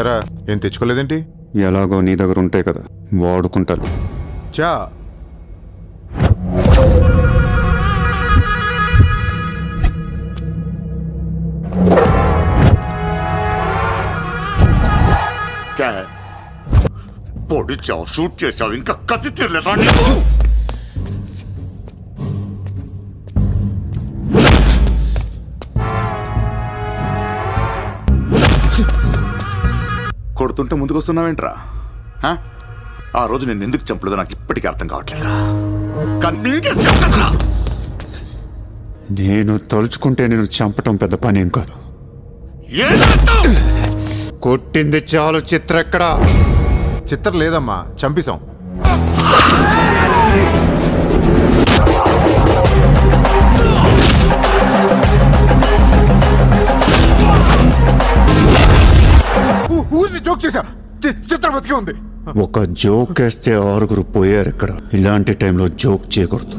ఎరా ఏం తెచ్చుకోలేదేంటి? ఎలాగో నీ దగ్గర ఉంటాయి కదా, వాడుకుంటాను. చా పొడి చావు షూట్ చేసావు, ఇంకా కసి తీరలేదా? కొడుతుంటే ముందుకు వస్తున్నావేంట్రా? ఆ రోజు నేను ఎందుకు చంపలేదో నాకు ఇప్పటికీ అర్థం కావట్లేదురా. నేను తలుచుకుంటే నేను చంపటం పెద్ద పని ఏం కాదు. కొట్టింది చాలు. చిత్ర ఎక్కడా? చిత్ర లేదమ్మా, చంపేశాం. ఊరిని జోక్ చేశా, చిత్ర బతికే ఉంది. ఒక జోక్ వేస్తే 6 పోయారు ఇక్కడ. ఇలాంటి టైంలో జోక్ చేయకూడదు.